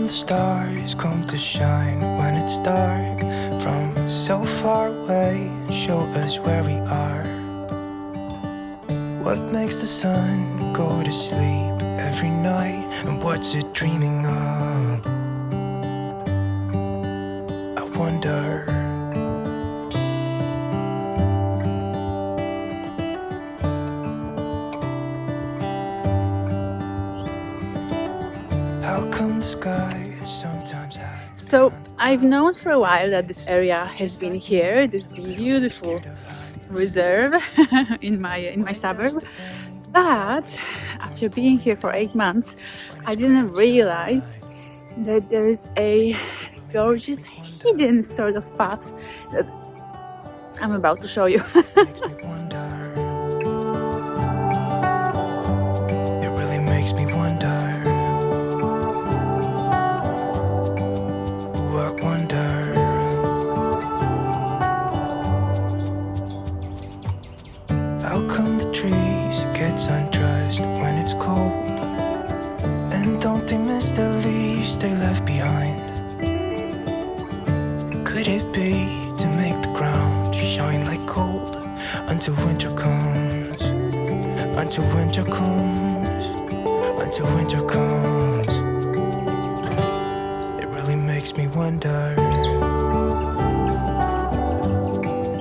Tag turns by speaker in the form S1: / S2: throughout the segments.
S1: come the stars come to shine when it's dark from so far away? Show us where we are. What makes the sun go to sleep every night, and what's it dreaming of? I wonder. How come the sky sometimes has...
S2: So I've known for a while that this area has been here, this beautiful reserve in my suburb. But after being here for 8 months, I didn't realize that there is a gorgeous hidden sort of path that I'm about to show you.
S1: makes me wonder. It really makes me wonder. Ooh, I wonder. How come the trees gets undressed when it's cold? And don't they miss the leaves they left behind? Could it be to make the ground shine like gold until winter comes? Until winter comes, until winter comes. It really makes me wonder.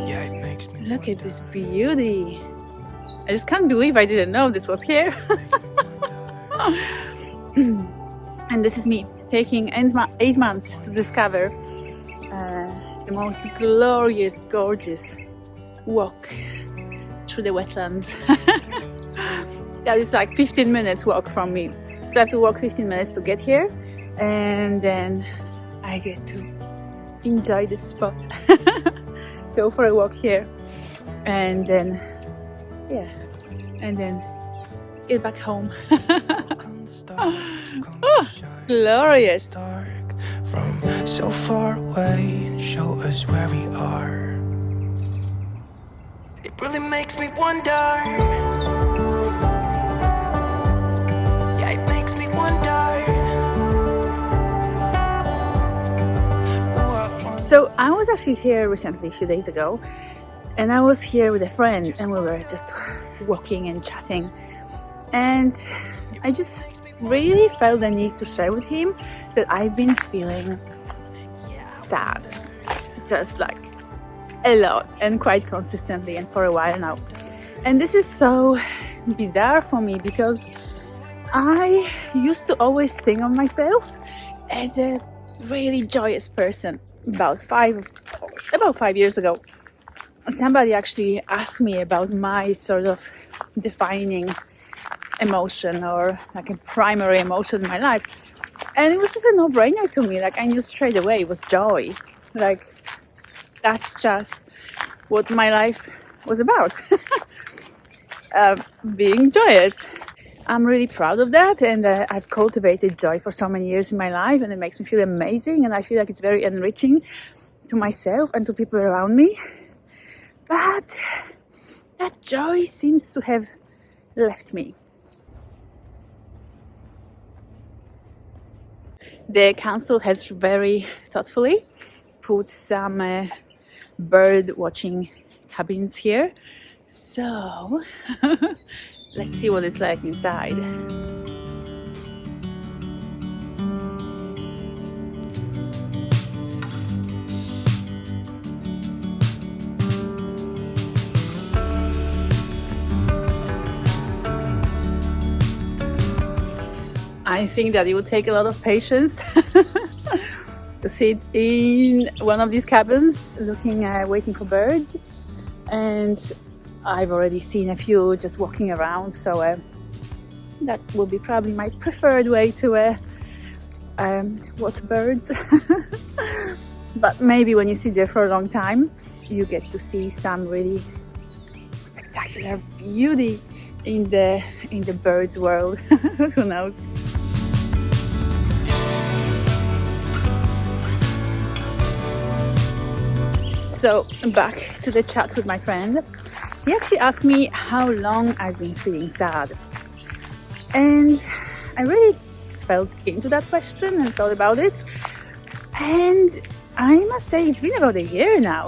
S1: Yeah, it makes me
S2: Look at this beauty. I just can't believe I didn't know this was here. And this is me taking 8 months to discover the most glorious, gorgeous walk through the wetlands. That is like 15 minutes walk from me. So I have to walk 15 minutes to get here, and then I get to enjoy this spot. Go for a walk here, and then get back home. Oh, glorious.
S1: dark from so far away and show us where we are. It really makes me wonder. Yeah, it makes me wonder. Ooh, I wonder.
S2: So I was actually here recently, a few days ago, and I was here with a friend, and we were just walking and chatting, and I just really felt the need to share with him that I've been feeling sad, just like a lot and quite consistently and for a while now. And this is so bizarre for me because I used to always think of myself as a really joyous person. About five years ago, somebody actually asked me about my sort of defining emotion, or like a primary emotion in my life, and it was just a no-brainer to me. Like, I knew straight away it was joy. Like, that's just what my life was about. Being joyous. I'm really proud of that, and I've cultivated joy for so many years in my life, and it makes me feel amazing, and I feel like it's very enriching to myself and to people around me. But that joy seems to have left me. The council has very thoughtfully put some bird watching cabins here. So let's see what it's like inside. I think that it would take a lot of patience to sit in one of these cabins looking, waiting for birds. And I've already seen a few just walking around, so that will be probably my preferred way to watch birds. But maybe when you sit there for a long time, you get to see some really spectacular beauty in the birds world. Who knows? So back to the chat with my friend. He actually asked me how long I've been feeling sad, and I really felt into that question and thought about it. And I must say it's been about a year now.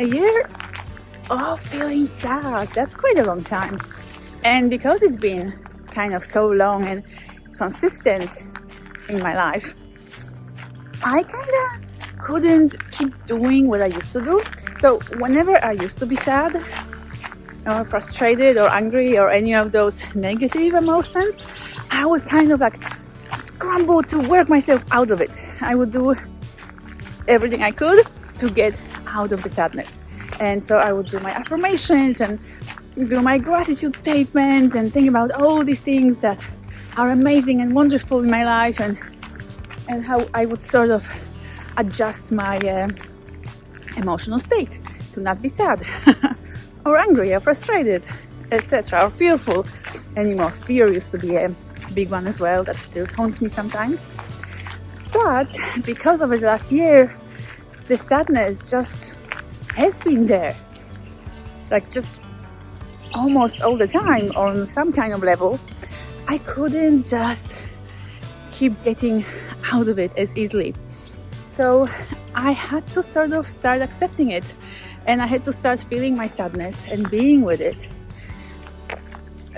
S2: A year of feeling sad. That's quite a long time. And because it's been kind of so long and consistent in my life, I kind of couldn't keep doing what I used to do. So whenever I used to be sad or frustrated or angry or any of those negative emotions, I would kind of like scramble to work myself out of it. I would do everything I could to get out of the sadness. And so I would do my affirmations and do my gratitude statements and think about all these things that are amazing and wonderful in my life, and how I would sort of adjust my emotional state to not be sad or angry or frustrated, etc., or fearful anymore. Fear used to be a big one as well that still haunts me sometimes. But because over the last year, the sadness just has been there, like just almost all the time on some kind of level. I couldn't just keep getting out of it as easily. So I had to sort of start accepting it, and I had to start feeling my sadness and being with it.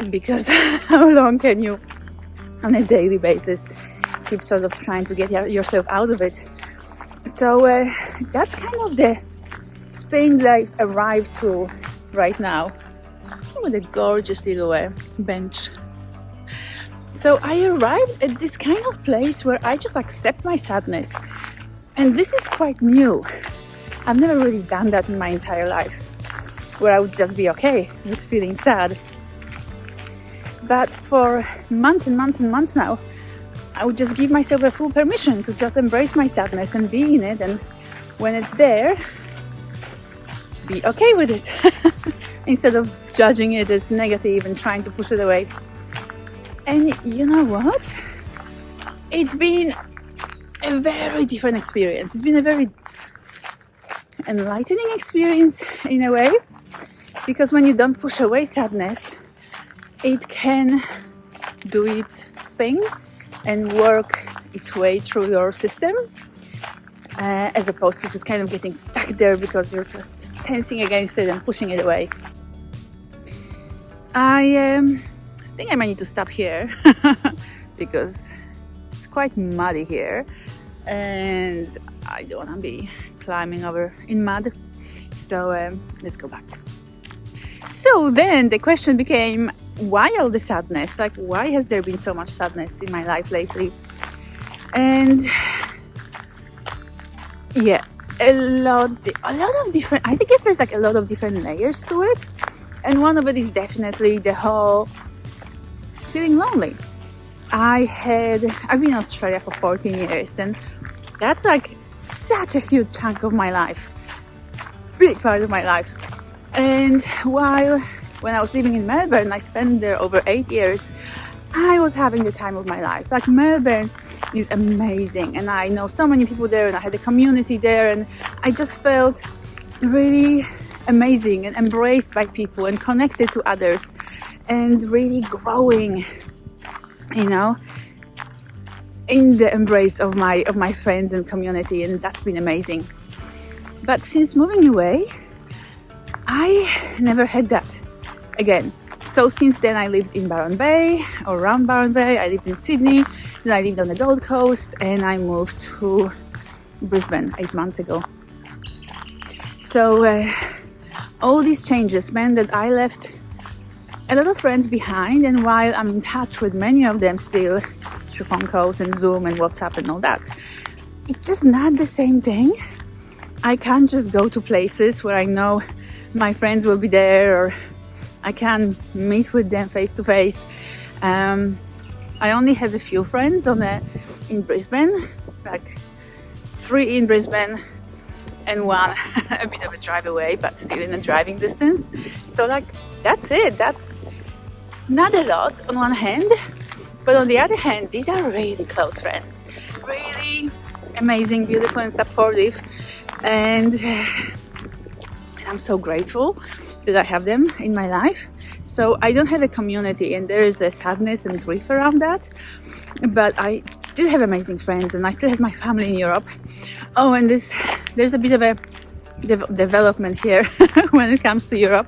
S2: Because how long can you, on a daily basis, keep sort of trying to get yourself out of it? So that's kind of the thing that I've arrived to right now, with a gorgeous little bench. So I arrived at this kind of place where I just accept my sadness. And this is quite new. I've never really done that in my entire life, where I would just be okay with feeling sad. But for months and months and months now, I would just give myself a full permission to just embrace my sadness and be in it. And when it's there, be okay with it instead of judging it as negative and trying to push it away. And you know what? It's been a very different experience. It's been a very enlightening experience in a way, because when you don't push away sadness, it can do its thing and work its way through your system, as opposed to just kind of getting stuck there because you're just tensing against it and pushing it away. I think I might need to stop here because it's quite muddy here and I don't want to be climbing over in mud. So let's go back. So then the question became, why all the sadness? Like, why has there been so much sadness in my life lately? And yeah, a lot of different, I guess there's like a lot of different layers to it. And one of it is definitely the whole feeling lonely. I've been in Australia for 14 years, and that's like such a huge chunk of my life, big part of my life. And when I was living in Melbourne, I spent there over 8 years, I was having the time of my life. Like, Melbourne is amazing, and I know so many people there, and I had a community there, and I just felt really amazing and embraced by people and connected to others and really growing, you know, in the embrace of my friends and community, and that's been amazing. But since moving away, I never had that again. So since then I lived in Byron Bay, or around Byron Bay. I lived in Sydney, then I lived on the Gold Coast, and I moved to Brisbane 8 months ago. So all these changes meant that I left a lot of friends behind, and while I'm in touch with many of them still through phone calls and Zoom and WhatsApp and all that, it's just not the same thing. I can't just go to places where I know my friends will be there, or I can meet with them face to face. I only have a few friends in Brisbane, like 3 in Brisbane and 1 a bit of a drive away, but still in a driving distance. So like, that's it. That's not a lot on one hand, but on the other hand, these are really close friends, really amazing, beautiful and supportive, and I'm so grateful that I have them in my life. So I don't have a community, and there is a sadness and grief around that. but I still have amazing friends and I still have my family in Europe. Oh, and there's a bit of a development here when it comes to Europe.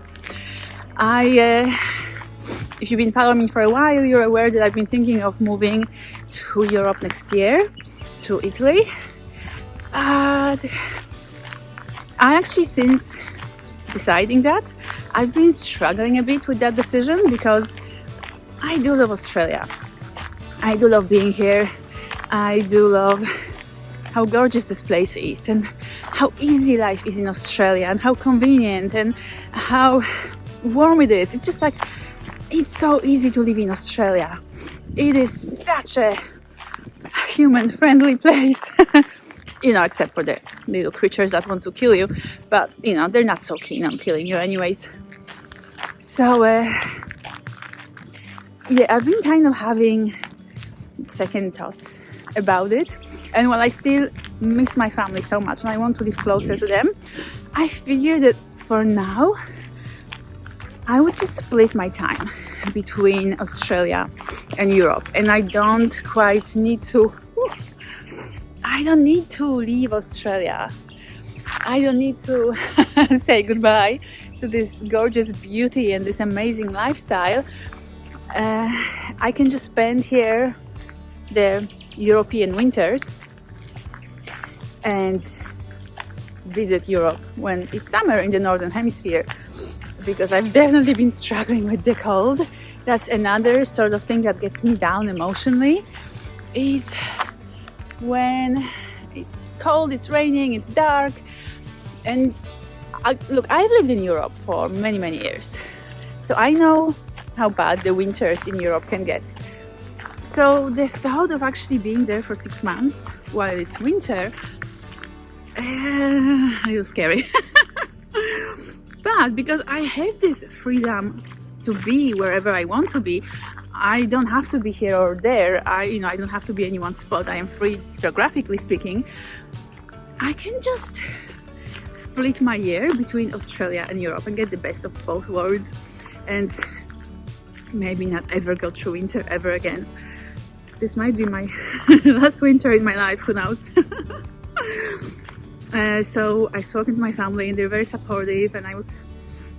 S2: If you've been following me for a while, you're aware that I've been thinking of moving to Europe next year, to Italy. I actually, since deciding that, I've been struggling a bit with that decision because I do love Australia. I do love being here. I do love how gorgeous this place is and how easy life is in Australia and how convenient and how warm it is. It's just like, it's so easy to live in Australia. It is such a human-friendly place. Except for the little creatures that want to kill you, but they're not so keen on killing you anyways. So I've been kind of having second thoughts about it, and while I still miss my family so much and I want to live closer to them, I figured that for now I would just split my time between Australia and Europe, and I don't need to leave Australia. I don't need to say goodbye to this gorgeous beauty and this amazing lifestyle. I can just spend here the European winters and visit Europe when it's summer in the Northern Hemisphere, because I've definitely been struggling with the cold. That's another sort of thing that gets me down emotionally, is when it's cold, it's raining, it's dark. And I've lived in Europe for many, many years, so I know how bad the winters in Europe can get. So the thought of actually being there for 6 months while it's winter, a little scary. But because I have this freedom to be wherever I want to be, I don't have to be here or there. I don't have to be in one spot. I am free geographically speaking. I can just split my year between Australia and Europe and get the best of both worlds, and maybe not ever go through winter ever again. This might be my last winter in my life, who knows. So I spoke to my family and they're very supportive, and I was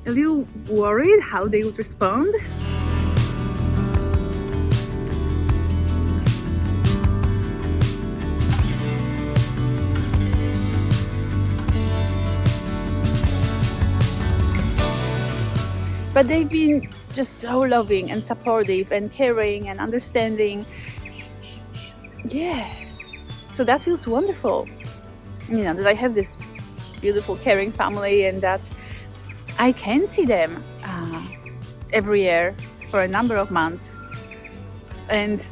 S2: a little worried how they would respond. But they've been just so loving and supportive and caring and understanding. Yeah. So that feels wonderful. That I have this beautiful, caring family and that I can see them every year for a number of months. And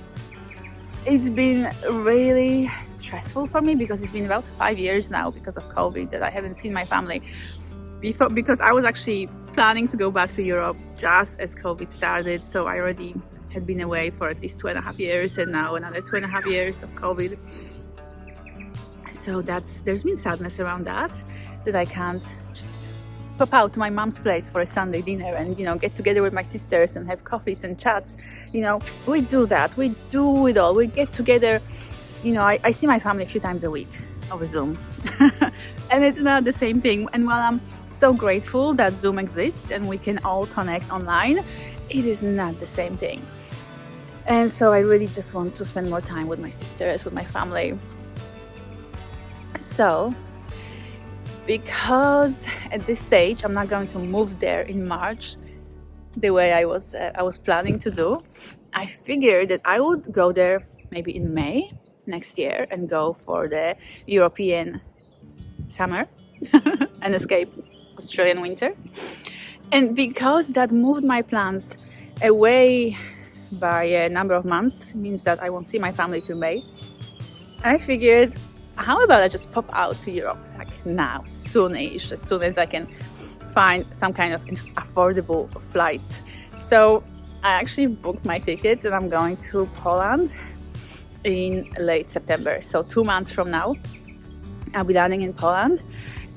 S2: it's been really stressful for me because it's been about 5 years now because of COVID that I haven't seen my family before, because I was actually planning to go back to Europe just as COVID started. So I already had been away for at least 2.5 years, and now another 2.5 years of COVID. So there's been sadness around that I can't just pop out to my mom's place for a Sunday dinner and get together with my sisters and have coffees and chats. We do that, we do it all, we get together. I see my family a few times a week over Zoom. And it's not the same thing. And while I'm so grateful that Zoom exists and we can all connect online, it is not the same thing. And so I really just want to spend more time with my sisters, with my family. So, because at this stage I'm not going to move there in March the way I was planning to do, I figured that I would go there maybe in May next year and go for the European summer and escape Australian winter. And because that moved my plans away by a number of months, means that I won't see my family till May, I figured, how about I just pop out to Europe like now, soonish, as soon as I can find some kind of affordable flights. So I actually booked my tickets and I'm going to Poland in late September. So 2 months from now, I'll be landing in Poland,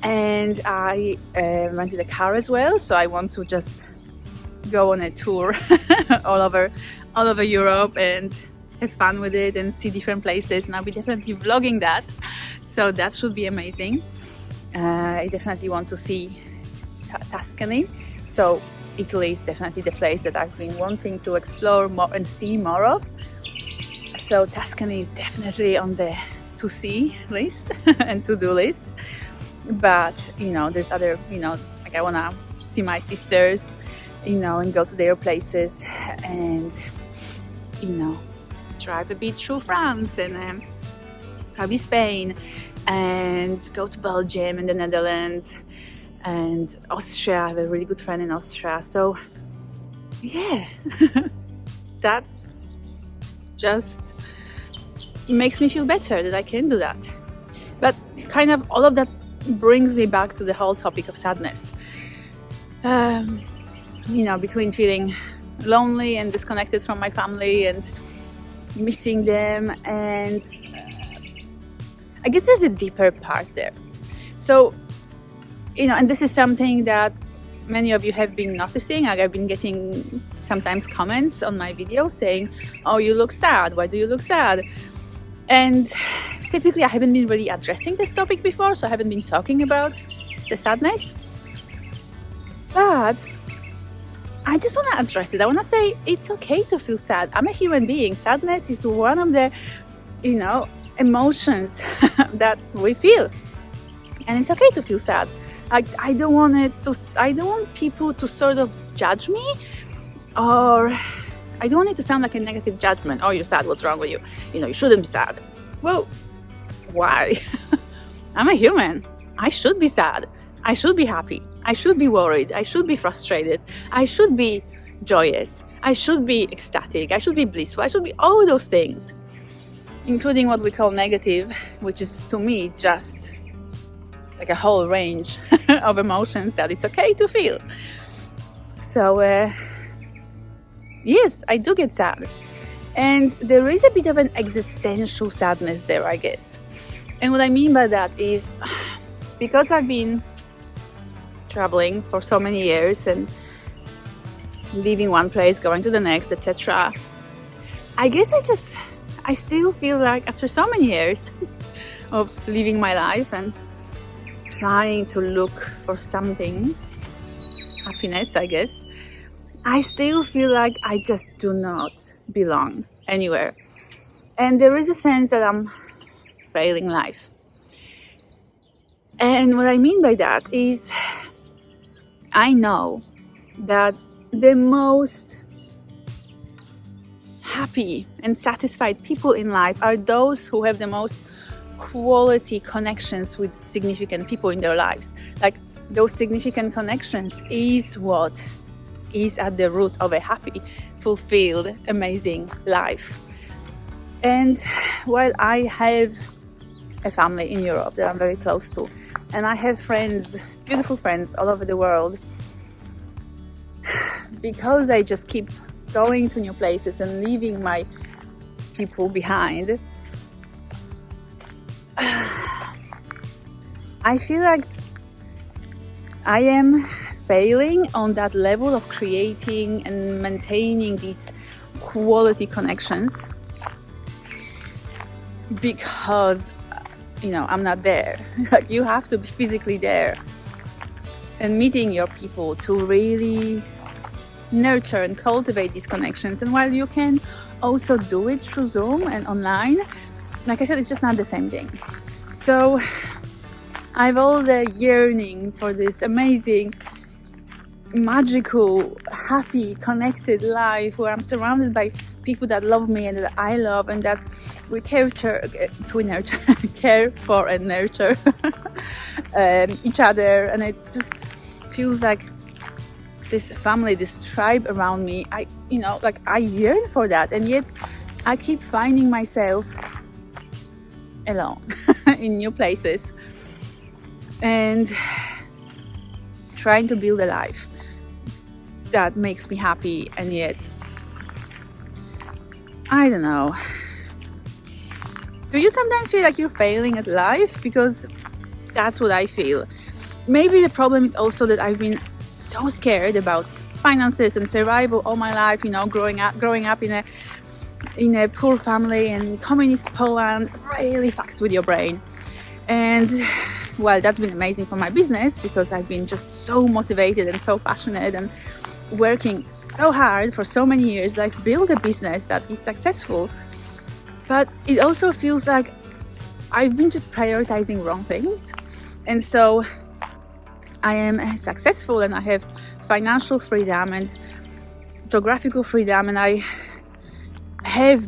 S2: and I rented a car as well. So I want to just go on a tour all over Europe and have fun with it and see different places, and I'll be definitely vlogging that, so that should be amazing. I definitely want to see Tuscany, so Italy is definitely the place that I've been wanting to explore more and see more of. So Tuscany is definitely on the to see list and to do list. But there's other, like I wanna see my sisters, and go to their places, and drive a bit through France, and probably Spain, and go to Belgium and the Netherlands and Austria. I have a really good friend in Austria, so yeah. That just makes me feel better that I can do that. But kind of all of that brings me back to the whole topic of sadness. Between feeling lonely and disconnected from my family and missing them, and I guess there's a deeper part there. So, and this is something that many of you have been noticing. Like, I've been getting sometimes comments on my videos saying, "Oh, you look sad. Why do you look sad?" And typically I haven't been really addressing this topic before, so I haven't been talking about the sadness. But I just want to address it. I want to say it's okay to feel sad. I'm a human being. Sadness is one of the, emotions that we feel. And it's okay to feel sad. I don't want people to sort of judge me, or I don't want it to sound like a negative judgment. "Oh, you're sad, what's wrong with you? You shouldn't be sad." Well, why? I'm a human. I should be sad. I should be happy. I should be worried. I should be frustrated. I should be joyous. I should be ecstatic. I should be blissful. I should be all those things, including what we call negative, which is to me just like a whole range of emotions that it's okay to feel. So, yes, I do get sad. And there is a bit of an existential sadness there, I guess. And what I mean by that is, because I've been traveling for so many years and leaving one place, going to the next, etc., I guess I still feel like after so many years of living my life and trying to look for something, happiness, I guess, I still feel like I just do not belong anywhere. And there is a sense that I'm failing life. And what I mean by that is, I know that the most happy and satisfied people in life are those who have the most quality connections with significant people in their lives. Like, those significant connections is what is at the root of a happy, fulfilled, amazing life. And while I have a family in Europe that I'm very close to, and I have friends, beautiful friends all over the world, because I just keep going to new places and leaving my people behind, I feel like I am failing on that level of creating and maintaining these quality connections, because I'm not there. Like, you have to be physically there and meeting your people to really nurture and cultivate these connections. And while you can also do it through Zoom and online, like I said, it's just not the same thing. So I have all the yearning for this amazing, magical, happy, connected life where I'm surrounded by people that love me and that I love, and that we care for and nurture each other. And it just feels like this family, this tribe around me. I yearn for that, and yet I keep finding myself alone in new places and trying to build a life that makes me happy, and yet I don't know. Do you sometimes feel like you're failing at life? Because that's what I feel. Maybe the problem is also that I've been so scared about finances and survival all my life, growing up in a in a poor family in communist Poland really fucks with your brain. And well, that's been amazing for my business because I've been just so motivated and so passionate and working so hard for so many years that I've built a business that is successful. But it also feels like I've been just prioritizing wrong things. And so I am successful and I have financial freedom and geographical freedom, and I have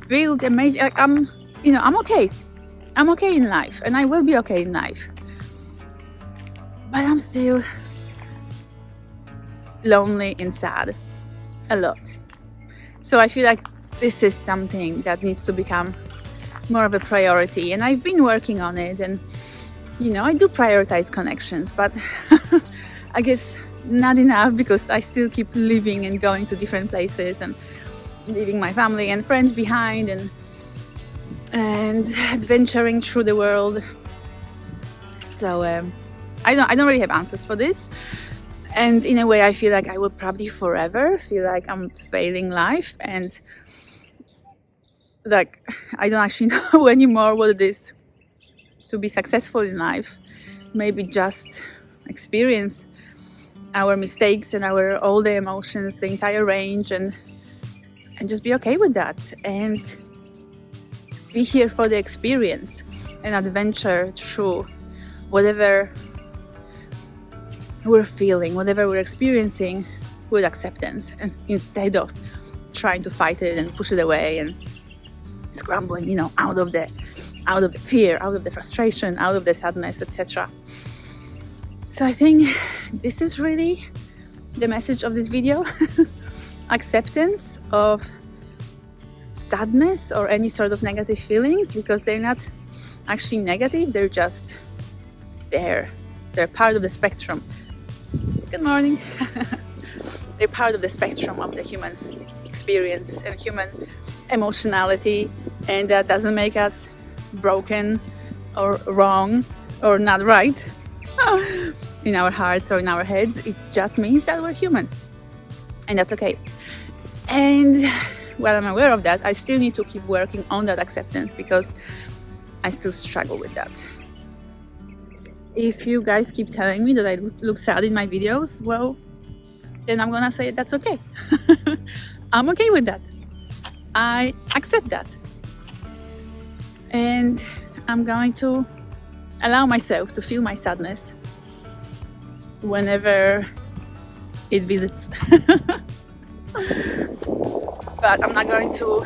S2: built amazing, like I'm okay. I'm okay in life and I will be okay in life. But I'm still lonely and sad a lot. So I feel like this is something that needs to become more of a priority, and I've been working on it, and I do prioritize connections, but I guess not enough because I still keep living and going to different places and leaving my family and friends behind and adventuring through the world. So I don't really have answers for this, and in a way I feel like I will probably forever feel like I'm failing life, and like I don't actually know anymore what it is to be successful in life. Maybe just experience our mistakes and all the emotions, the entire range, and just be okay with that and be here for the experience and adventure through whatever we're feeling, whatever we're experiencing, with acceptance, and instead of trying to fight it and push it away and scrambling, out of the fear, out of the frustration, out of the sadness, etc. So I think this is really the message of this video. Acceptance of sadness or any sort of negative feelings, because they're not actually negative, they're just there. They're part of the spectrum. Good morning. They're part of the spectrum of the human experience and human emotionality, and that doesn't make us broken or wrong or not right in our hearts or in our heads. It just means that we're human, and that's okay. And while I'm aware of that, I still need to keep working on that acceptance because I still struggle with that. If you guys keep telling me that I look sad in my videos, well, then I'm gonna say that's okay. I'm okay with that. I accept that. And I'm going to allow myself to feel my sadness whenever it visits. But I'm not going to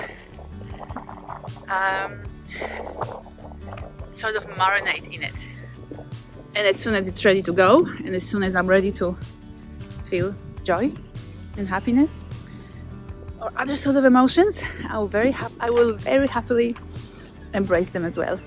S2: sort of marinate in it. And as soon as it's ready to go, and as soon as I'm ready to feel joy and happiness or other sort of emotions, I will very happily embrace them as well.